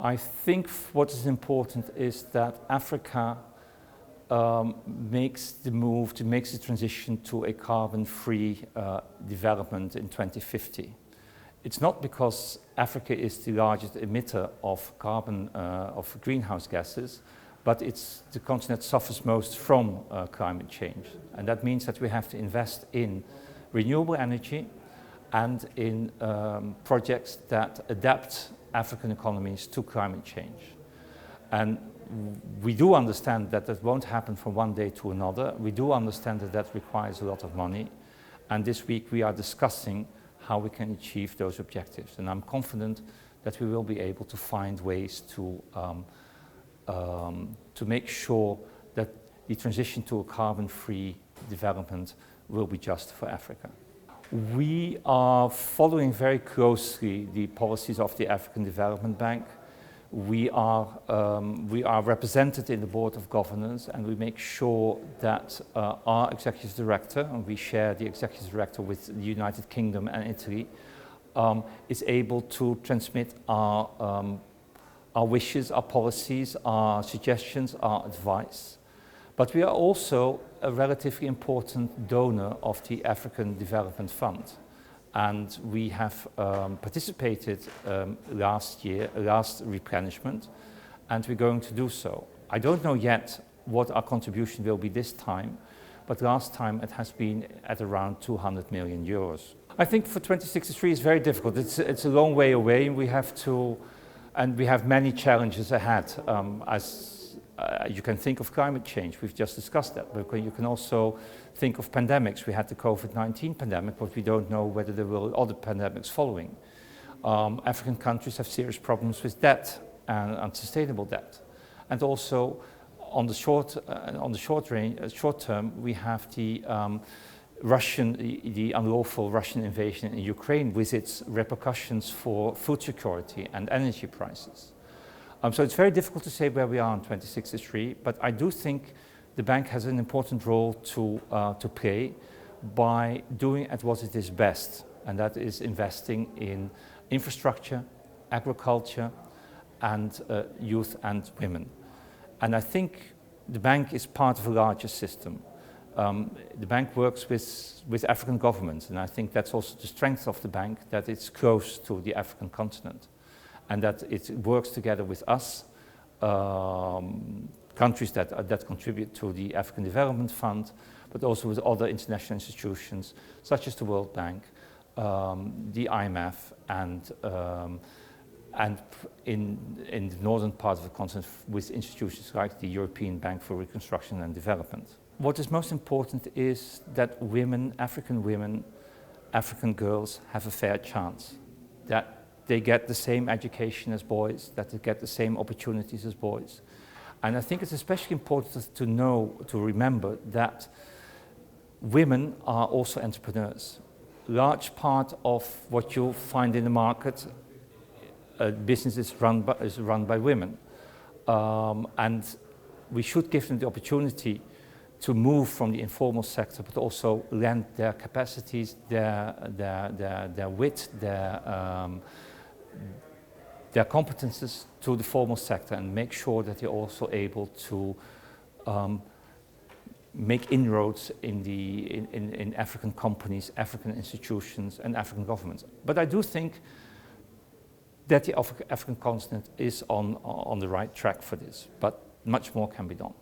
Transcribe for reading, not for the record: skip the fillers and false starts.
I think what is important is that Africa makes the transition to a carbon-free development in 2050. It's not because Africa is the largest emitter of carbon, of greenhouse gases, but it's the continent that suffers most from climate change. And that means that we have to invest in renewable energy and in projects that adapt African economies to climate change. And we do understand that that won't happen from one day to another. We do understand that that requires a lot of money. And this week we are discussing how we can achieve those objectives. And I'm confident that we will be able to find ways to make sure that the transition to a carbon-free development will be just for Africa. We are following very closely the policies of the African Development Bank. We are represented in the Board of Governors, and we make sure that our Executive Director, and we share the Executive Director with the United Kingdom and Italy, is able to transmit our wishes, our policies, our suggestions, our advice. But we are also a relatively important donor of the African Development Fund. And we have participated last replenishment, and we're going to do so. I don't know yet what our contribution will be this time, but last time it has been at around 200 million euros. I think for 2063 it's very difficult. It's a long way away, and we have many challenges ahead. You can think of climate change, we've just discussed that, but you can also think of pandemics. We had the COVID-19 pandemic, but we don't know whether there will be other pandemics following. African countries have serious problems with debt and unsustainable debt. And also on the short term, we have the unlawful Russian invasion in Ukraine with its repercussions for food security and energy prices. So it's very difficult to say where we are in 2063, but I do think the bank has an important role to play by doing at what it is best, and that is investing in infrastructure, agriculture, and youth and women. And I think the bank is part of a larger system. The bank works with African governments, and I think that's also the strength of the bank, that it's close to the African continent, and that it works together with us, countries that contribute to the African Development Fund, but also with other international institutions such as the World Bank, the IMF, and in the northern part of the continent with institutions like the European Bank for Reconstruction and Development. What is most important is that women, African girls have a fair chance, that they get the same education as boys, that they get the same opportunities as boys. And I think it's especially important to remember that women are also entrepreneurs. A large part of what you'll find in the market, business is run by women. And we should give them the opportunity to move from the informal sector, but also lend their capacities, their wit, their competences to the formal sector, and make sure that they're also able to make inroads in African companies, African institutions, and African governments. But I do think that the African continent is on the right track for this, but much more can be done.